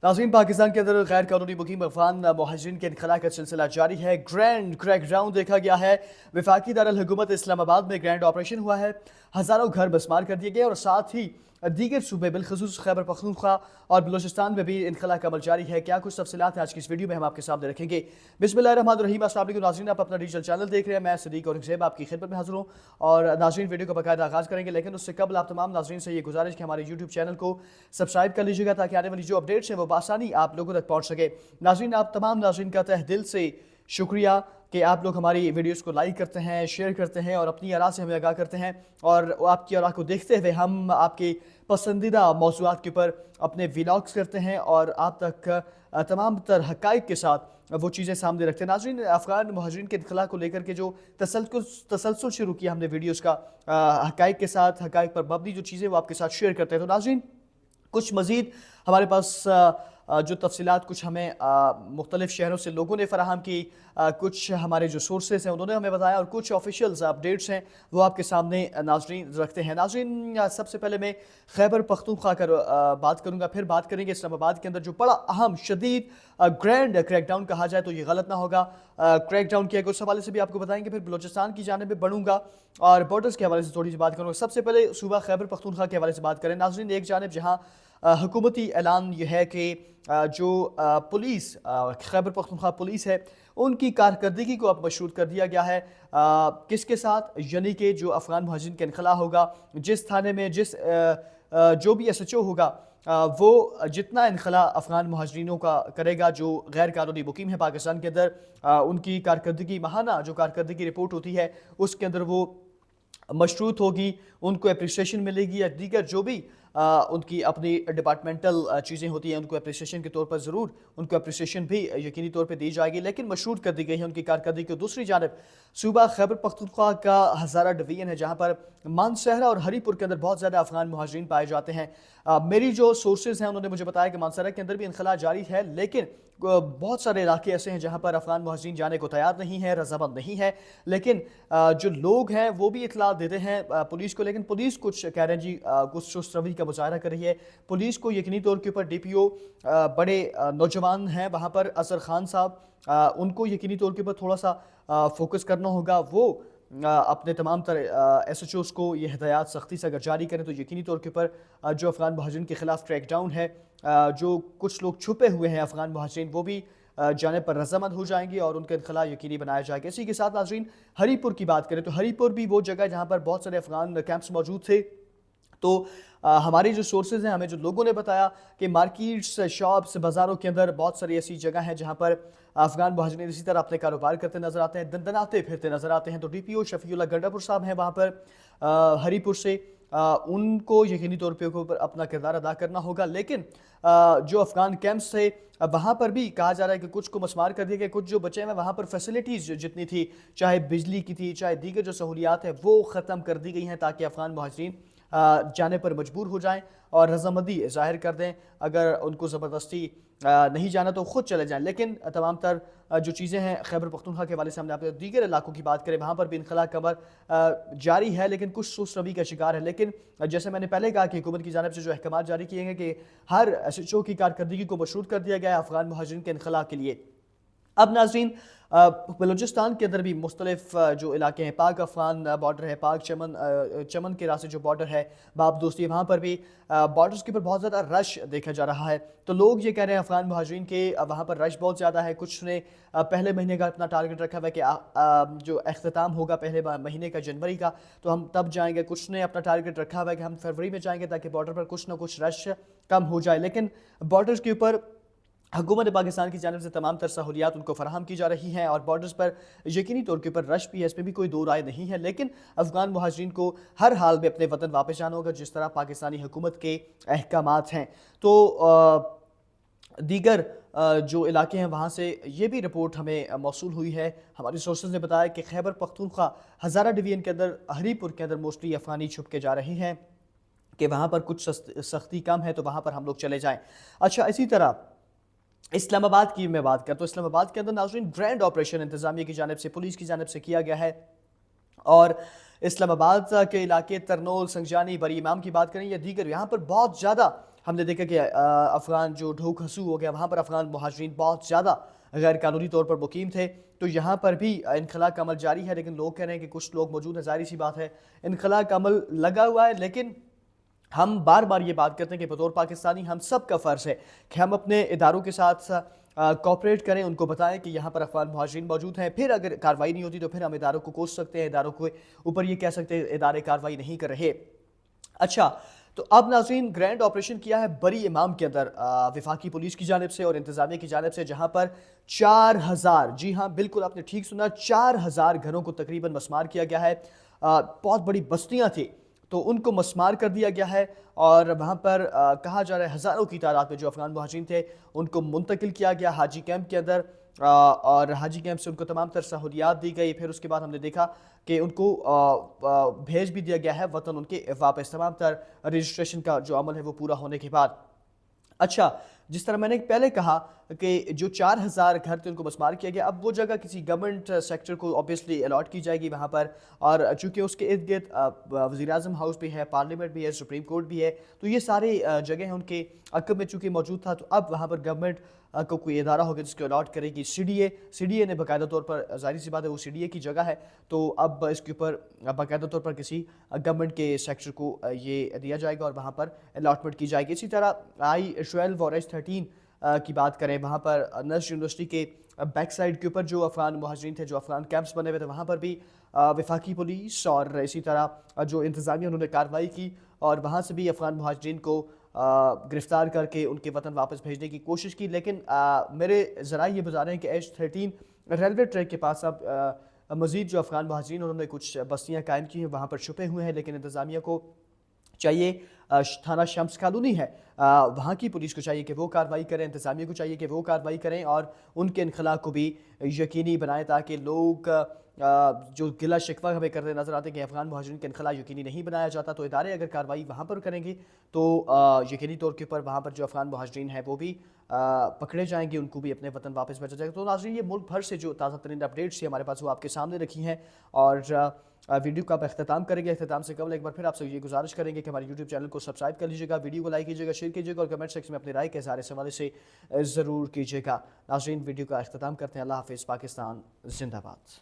नाज़रीन, पाकिस्तान के अंदर गैर कानूनी मुकीम अफगान मुहाजिरीन के इनखला का सिलसिला जारी है। ग्रैंड क्रैक डाउन देखा गया है। वफाकी दारुल-हुकूमत इस्लामाबाद में ग्रैंड ऑपरेशन हुआ है। हज़ारों घर बसमार कर दिए गए और साथ ही दीगर सूबे बिलखसूस खैबर पख्तूनख्वा और बलूचिस्तान में भी इनखला का अमल जारी है। क्या कुछ तफसीलात है आज की इस वीडियो में हम आपके सामने रखेंगे। बिस्मिल्लाहिर्रहमानिर्रहीम। अस्सलाम वालेकुम नाज़रीन, आप अपना डिजिटल चैनल देख रहे हैं। मैं सदीक और ज़ेब आपकी खिदमत में हाजिर हूँ और नाज़रीन वीडियो का बाकायदा आगाज़ करेंगे, लेकिन उससे कबल आप तमाम नाज़रीन से ये गुजारिश कि हमारे यूट्यूब चैनल को सब्सक्राइब कर लीजिएगा ताकि आने वाली जो अपडेट्स हैं वो बआसानी आप लोगों तक पहुँच सके। नाज़रीन, आप तमाम नाज़रीन का तहे दिल से शुक्रिया कि आप लोग हमारी वीडियोस को लाइक करते हैं, शेयर करते हैं और अपनी आरा से हमें आगाह करते हैं। और आपकी आरा को देखते हुए हम आपके पसंदीदा मौज़ूआत के ऊपर अपने व्लॉग्स करते हैं और आप तक तमाम तर हक़ाइक़ के साथ वो चीज़ें सामने रखते हैं। नाज़रीन, अफ़गान मुहाजिरीन के इनखला को लेकर के जो तसलसल शुरू किया हमने वीडियोस का, हक़ाइक़ के साथ, हक़ाइक़ पर मबनी जो चीज़ें वो आपके साथ शेयर करते हैं। तो नाज़रीन, कुछ मज़ीद हमारे पास जो तफसीलात कुछ हमें मुख्तलिफ़ शहरों से लोगों ने फ़राहम की, कुछ हमारे जो सोर्सेस हैं उन्होंने हमें बताया और कुछ ऑफिशियल्स अपडेट्स हैं वो आपके सामने नाज़रीन रखते हैं। नाज़रीन, सबसे पहले मैं खैबर पख्तूनख्वा का बात करूँगा, फिर बात करेंगे इस्लामाबाद के अंदर जो बड़ा अहम शदीद ग्रैंड क्रैकडाउन कहा जाए तो ये गलत ना होगा। क्रैकडाउन किया गया उस हवाले से भी आपको बताएंगे, फिर बलूचिस्तान की जानिब में बढ़ूँगा और बॉर्डर्स के हवाले से थोड़ी सी बात करूँगा। सबसे पहले सूबा खैबर पख्तूनख्वा के हवाले से बात करें। नाज़रीन, एक जानिब जहाँ हुकूमती ऐलान यह है कि जो पुलिस खैबर पख्तूनख्वा पुलिस है उनकी कारकर्दगी को अब मशरूत कर दिया गया है। किसके साथ? यानी कि जो अफ़गान मुहाजिरीन का इनखला होगा, जिस थाने में जो भी SHO होगा, वो जितना इनखला अफ़गान मुहाजिरीनों का करेगा जो गैर कानूनी मुकीम है पाकिस्तान के अंदर, उनकी कारकर्दगी माहाना जो कारकर्दगी रिपोर्ट होती है उसके अंदर वो मशरूत होगी, उनको अप्रिसिएशन मिलेगी या दीगर जो भी उनकी अपनी डिपार्टमेंटल चीज़ें होती हैं उनको अप्रिसिएशन के तौर पर ज़रूर उनको अप्रिसिएशन भी यकीनी तौर पर दी जाएगी, लेकिन मशरूत कर दी गई है उनकी कारकर्दगी को। दूसरी जानब सूबा खैबर पख्तूनख्वा का हज़ारा डिवीज़न है जहाँ पर मानसहरा और हरीपुर के अंदर बहुत ज़्यादा अफ़गान मुहाजिरीन पाए जाते हैं। मेरी जो सोर्सेज हैं उन्होंने मुझे बताया कि मानसहरा के अंदर भी इनखला जारी है, लेकिन बहुत सारे इलाके ऐसे हैं जहाँ पर अफ़गान मुहाजिरीन जाने को तैयार नहीं है, रज़ामंद नहीं है, लेकिन जो लोग हैं वो भी इतला देते हैं पुलिस को, लेकिन पुलिस कुछ कह रहे हैं जी कुछ चुस्त रवि का मुजाहरा कर रही है। पुलिस को यकीनी तौर के ऊपर DPO बड़े नौजवान हैं वहाँ पर, असर खान साहब, उनको यकीनी तौर के ऊपर थोड़ा सा फोकस करना होगा। वो अपने तमाम तरह SHOs को ये हिदायत सख्ती से अगर जारी करें तो यकीनी तौर के ऊपर जो अफ़गान मुहाजिरीन के ख़िलाफ़ क्रैकडाउन है, जो कुछ लोग छुपे हुए हैं अफ़गान मुहाजिरीन वो भी जाने पर रज़ामंद हो जाएंगे और उनका इनखला यकीनी बनाया जाएगा। इसी के साथ नाज़रीन हरीपुर की बात करें तो हरीपुर भी वो जगह जहाँ पर बहुत सारे अफ़गान कैंप्स मौजूद थे। तो हमारी जो सोर्सेज हैं, हमें जो लोगों ने बताया कि मार्केट्स, शॉप्स, बाज़ारों के अंदर बहुत सारी ऐसी जगह हैं जहाँ पर अफ़गान मुहाजिरीन इसी तरह अपने कारोबार करते नज़र आते हैं, दंदनाते फिरते नज़र आते हैं। तो DPO शफ़ीउल्लाह गंडापुर साहब हैं वहाँ पर हरीपुर से, उनको यकीनी तौर पे ऊपर अपना किरदार अदा करना होगा। लेकिन जो अफ़गान कैंप्स थे वहाँ पर भी कहा जा रहा है कि कुछ को मस्मार कर दिया गया, कुछ जो बचे हैं वहाँ पर फैसिलिटीज़ जितनी थी, चाहे बिजली की थी, चाहे दीगर जो सहूलियात है वो ख़त्म कर दी गई हैं ताकि अफ़गान मुहाजिरीन जाने पर मजबूर हो जाएं और रज़ामंदी ज़ाहिर कर दें। अगर उनको ज़बरदस्ती नहीं जाना तो ख़ुद चले जाएं। लेकिन तमाम तर जो चीज़ें हैं खैबर पख्तूनख्वा के हवाले से हमने आपको दीगर इलाकों की बात करें वहाँ पर भी इनखला का अमल जारी है, लेकिन कुछ सुस्त रवि का शिकार है। लेकिन जैसे मैंने पहले कहा कि हुकूमत की जानिब से जो अहकाम जारी किए गए कि हर SHO की कारकर्दगी को मशरूत कर दिया गया है अफ़गान मुहाजिरीन के इनखला के लिए। अब नाज़रीन, बलूचिस्तान के अंदर भी मुख्तलिफ जो इलाके हैं, पाक अफ़गान बॉर्डर है, पाक चमन के रास्ते जो बॉर्डर है बाब दोस्ती, वहाँ पर भी बॉर्डर्स के ऊपर बहुत ज़्यादा रश देखा जा रहा है। तो लोग ये कह रहे हैं अफ़गान मुहाजिरीन के वहाँ पर रश बहुत ज़्यादा है। कुछ ने पहले महीने का अपना टारगेट रखा हुआ है कि जो अख्ताम होगा पहले महीने का जनवरी का तो हम तब जाएंगे। कुछ ने अपना टारगेट रखा हुआ है कि हम फरवरी में जाएंगे ताकि बॉर्डर पर कुछ ना कुछ रश कम हो जाए। लेकिन बॉर्डर्स के ऊपर हुकूमत पाकिस्तान की जानिब से तमाम तर सहूलियात उनको फराहम की जा रही हैं और बॉर्डर्स पर यकीनी तौर के ऊपर रश भी है, इसमें भी कोई दो राय नहीं है। लेकिन अफ़गान मुहाजिरीन को हर हाल में अपने वतन वापस जाना होगा जिस तरह पाकिस्तानी हुकूमत के अहकामात हैं। तो दीगर जो इलाके हैं वहाँ से ये भी रिपोर्ट हमें मौसूल हुई है, हमारी सोर्सेज ने बताया कि खैबर पख्तूनख्वा हज़ारा डिवीज़न के अंदर हरीपुर के अंदर मोस्टली अफ़गानी छुप के जा रही हैं कि वहाँ पर कुछ सख्ती कम है तो वहाँ पर हम लोग चले जाएँ। अच्छा, इसी तरह इस्लामाबाद की मैं बात करता हूँ। इस्लामाबाद के अंदर नाज़रीन ग्रैंड ऑपरेशन इंतज़ामिया की जानिब से, पुलिस की जानिब से किया गया है और इस्लामाबाद के इलाके तरनोल, संजानी, बरी इमाम की बात करें या दीगर, यहाँ पर बहुत ज़्यादा हमने देखा कि अफ़गान जो ढोक हंसू हो गया, वहाँ पर अफ़गान मुहाजिरीन बहुत ज़्यादा गैर कानूनी तौर पर मुकीम थे। तो यहाँ पर भी इनखला का अमल जारी है, लेकिन लोग कह रहे हैं कि कुछ लोग मौजूद हैं। ज़ाहिर सी बात है, इनखला का अमल लगा हुआ है, लेकिन हम बार बार ये बात करते हैं कि बतौर पाकिस्तानी हम सब का फ़र्ज़ है कि हम अपने इदारों के साथ कोऑपरेट करें, उनको बताएं कि यहाँ पर अफ़गान मुहाजिरीन मौजूद हैं। फिर अगर कार्रवाई नहीं होती तो फिर हम इदारों को कोस सकते हैं, इदारों के ऊपर ये कह सकते हैं इदारे कार्रवाई नहीं कर रहे। अच्छा, तो अब नाज़रीन, ग्रैंड ऑपरेशन किया है बरी इमाम के अंदर वफाकी पुलिस की जानिब से और इंतज़ामिया की जानिब से, जहाँ पर 4000, जी हाँ बिल्कुल आपने ठीक सुना, 4000 घरों को तकरीबन मस्मार किया गया है। बहुत बड़ी बस्तियाँ थी तो उनको मस्मार कर दिया गया है, और वहाँ पर कहा जा रहा है हज़ारों की तादाद में जो अफ़गान मुहाजिरीन थे उनको मुंतकिल किया गया हाजी कैंप के अंदर, और हाजी कैंप से उनको तमाम तर सहूलियात दी गई। फिर उसके बाद हमने देखा कि उनको भेज भी दिया गया है वतन उनके वापस, तमाम तर रजिस्ट्रेशन का जो अमल है वो पूरा होने के बाद। अच्छा, जिस तरह मैंने पहले कहा कि जो 4000 घर थे उनको मस्मार किया गया, अब वो जगह किसी गवर्नमेंट सेक्टर को ऑब्वियसली अलॉट की जाएगी वहाँ पर, और चूँकि उसके इर्द गिर्द वज़ीर-ए-आज़म हाउस भी है, पार्लियामेंट भी है, सुप्रीम कोर्ट भी है, तो ये सारे जगह हैं उनके अक़ब में चूँकि मौजूद था। तो अब वहाँ पर गवर्नमेंट को कोई इदारा होगा जिसको अलॉट करेगी। सीडीए ने बाकायदा तौर पर, ज़ाहिर सी बात है वो सीडीए की जगह है, तो अब इसके ऊपर बाकायदा तौर पर किसी गवर्नमेंट के सेक्टर को ये दिया जाएगा और वहाँ पर अलॉटमेंट की जाएगी। इसी तरह I-12 और H-13 की बात करें, वहाँ पर नस्र यूनिवर्सिटी के बैक साइड के ऊपर जो अफ़गान मुहाजिरीन थे, जो अफ़गान कैंप्स बने हुए थे, वहाँ पर भी वफाकी पुलिस और इसी तरह जो इंतज़ामिया उन्होंने कार्रवाई की, और वहाँ से भी अफ़गान मुहाजिरीन को गिरफ़्तार करके उनके वतन वापस भेजने की कोशिश की। लेकिन मेरे ज़राए ये बता रहे हैं कि H-13 रेलवे ट्रैक के पास अब मज़ीद जो अफ़गान मुहाजिरीन उन्होंने कुछ बस्तियाँ कायम की हैं, वहाँ पर छुपे हुए हैं। लेकिन इंतज़ामिया को चाहिए, थाना शम्स कॉलोनी है, वहाँ की पुलिस को चाहिए कि वो कार्रवाई करें, इंतज़ामिया को चाहिए कि वो कार्रवाई करें और उनके इनखला को भी यकीनी बनाएं, ताकि लोग जो गिला शिकवा हमें करते नज़र आते हैं कि अफ़गान मुहाजिरीन के इनखला यकीनी नहीं बनाया जाता, तो इदारे अगर कार्रवाई वहाँ पर करेंगे तो यकीनी तौर के ऊपर वहाँ पर जो अफ़गान मुहाजिरीन हैं वो भी पकड़े जाएंगे, उनको भी अपने वतन वापस भेजा जाएगा। तो नाज़रीन, ये मुल्क भर से जो ताज़ा तरीन अपडेट्स हमारे पास वो आपके सामने रखी हैं, और वीडियो का आप अख्ताम करेंगे। अख्ताम से कबल एक बार फिर आपसे ये गुजारिश करेंगे कि हमारे यूट्यूब चैनल को सब्सक्राइब कर लीजिएगा, वीडियो को लाइक कीजिएगा, शेयर कीजिएगा और कमेंट सेक्शन में अपनी राय के इज़हार इस हवाले से ज़रूर कीजिएगा। नाज़रीन, वीडियो का अख्ताम करते हैं। अल्लाह हाफ़िज़। पाकिस्तान ज़िंदाबाद।